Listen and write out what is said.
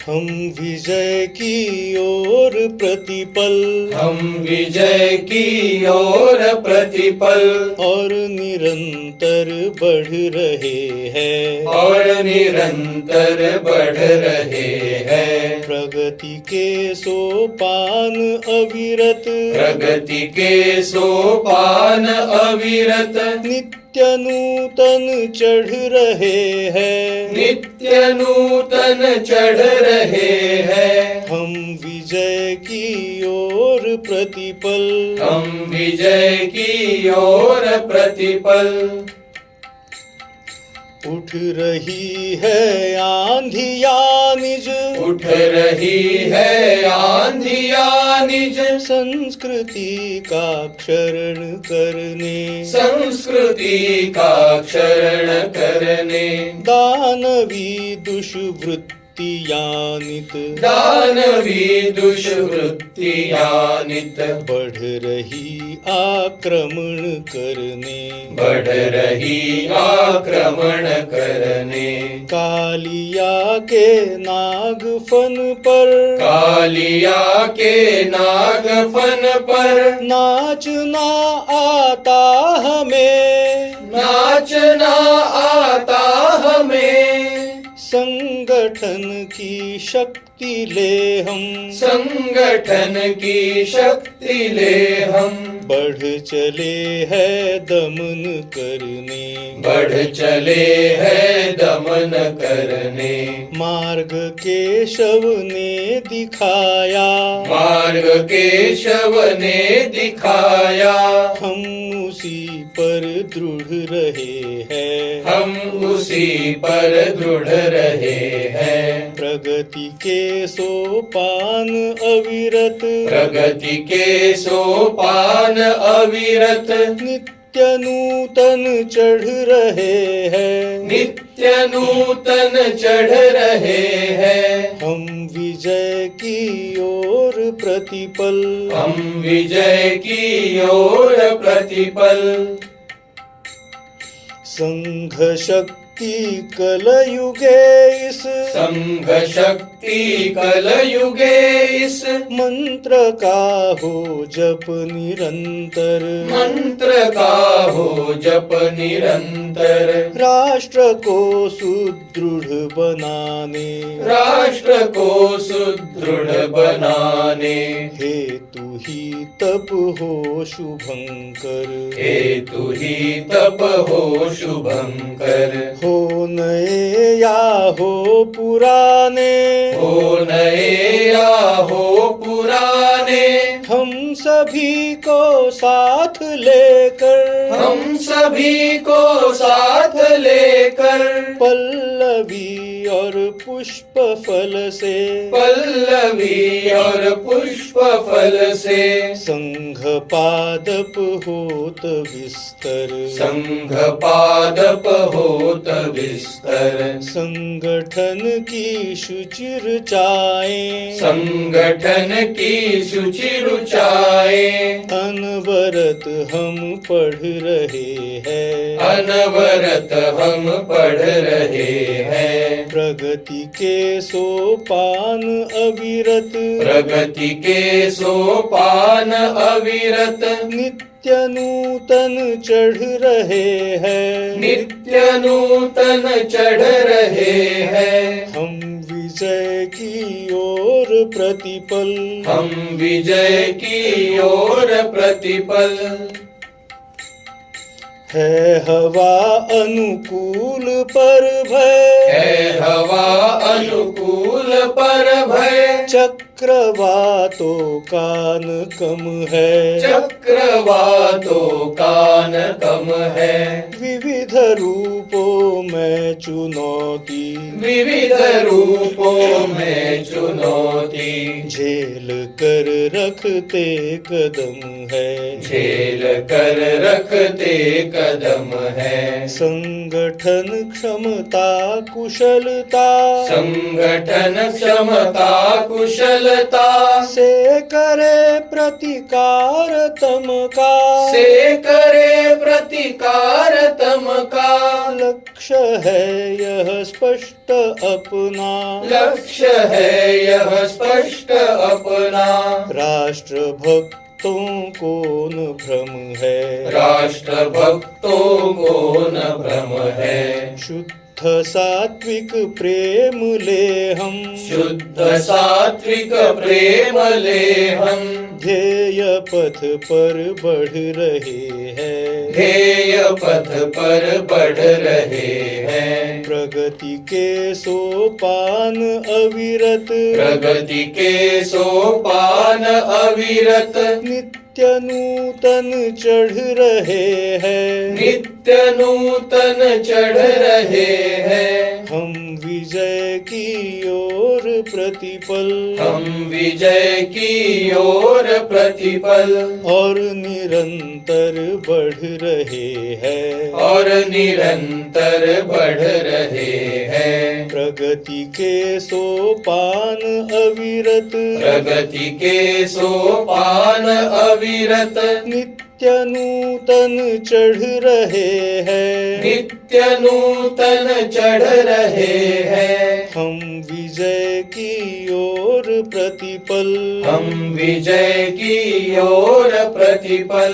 हम विजय की ओर प्रतिपल, हम विजय की ओर प्रतिपल, और निरंतर बढ़ रहे हैं, और निरंतर बढ़ रहे हैं। प्रगति के सोपान अविरत, प्रगति के सोपान अविरत, नित्य नूतन चढ़ रहे हैं, नित्य नूतन चढ़ रहे हैं। हम विजय की ओर प्रतिपल, हम विजय की ओर प्रतिपल। उठ रही है आंधिया निज, उठ रही है आंधिया निज, संस्कृति का क्षरण करने, संस्कृति का क्षरण करने। दानवी दुष्वृत्तियां नित, दानवी दुष्वृत्तियां नित, बढ़ रही आक्रमण करने, बढ़ रही आक्रमण करने। कालिया के नागफन पर, कालिया के नागफन पर, नाचना आता हमें, नाचना आता हमें। संगठन की शक्ति ले हम, संगठन की शक्ति ले हम, बढ़ चले है दमन करने, बढ़ चले है दमन करने। मार्ग केशव ने दिखाया, मार्ग केशव ने दिखाया, हम उसी पर दृढ़ रहे हैं, हम उसी पर दृढ़ रहे हैं। प्रगति के सोपान अविरत, प्रगति के सोपान अविरत, नित्य नूतन चढ़ रहे हैं, नित्य नूतन चढ़ रहे हैं। हम विजय की ओर प्रतिपल, हम विजय की ओर प्रतिपल। संघ शक्ति कलयुगे इस, संघ शक्ति कलयुगे इस, मंत्र का हो जप निरंतर, मंत्र का हो जप निरंतर। राष्ट्र को सुदृढ़ बनाने, राष्ट्र को सुदृढ़ बनाने। हेतु ही तप हो शुभंकर, हेतु ही तप हो शुभंकर। हो नए या हो पुराने, हो नए या हो पुराने, हम सभी को साथ लेकर, हम सभी को साथ लेकर। पल्लवी और पुष्प फल से, पल्लवी और पुष्प फल से, संघ पादप होत विस्तर, संघ पादप होत विस्तर। संगठन की शुचिर चाएं, संगठन की शुचि रुचाए। अनवरत हम पढ़ रहे हैं, अनवरत हम पढ़ रहे हैं। प्रगति के सोपान अविरत, प्रगति के सोपान अविरत, नित्य नूतन चढ़ रहे हैं, नित्य नूतन चढ़ रहे हैं। हम विजय की ओर प्रतिपल, हम विजय की ओर प्रतिपल। है हवा अनुकूल पर भय, है हवा अनुकूल पर भय, चक्रवातों कान कम है, चक्रवातों कान कम है। विविध रूपों में चुनौती, विविध रूपों में चुनौती, झेल कर रखते कदम है, झेल कर रखते कदम है। संगठन क्षमता कुशलता, संगठन क्षमता कुशलता, सफलता से करे प्रतिकार तम का, से करे प्रतिकार तम का। लक्ष्य है यह स्पष्ट अपना, लक्ष्य है यह स्पष्ट अपना। राष्ट्र भक्तों को न भ्रम है, राष्ट्र भक्तों को न भ्रम है। शुद्ध सात्विक प्रेम ले हम, शुद्ध सात्विक प्रेम ले हम। ध्येय पथ पर बढ़ रहे हैं, ध्येय पथ पर बढ़ रहे हैं। प्रगति के सोपान अविरत, प्रगति के सोपान अविरत। नित्य नूतन चढ़ रहे हैं, नित्य नूतन चढ़ रहे हैं। हम विजय की ओर प्रतिपल, हम विजय की ओर प्रतिपल। और निरंतर बढ़ रहे हैं, और निरंतर बढ़ रहे हैं। प्रगति के सोपान अविरत, प्रगति के सोपान अविरत। नित्य नूतन चढ़ रहे हैं, नित्य नूतन चढ़ रहे हैं। हम विजय की ओर प्रतिपल, हम विजय की ओर प्रतिपल।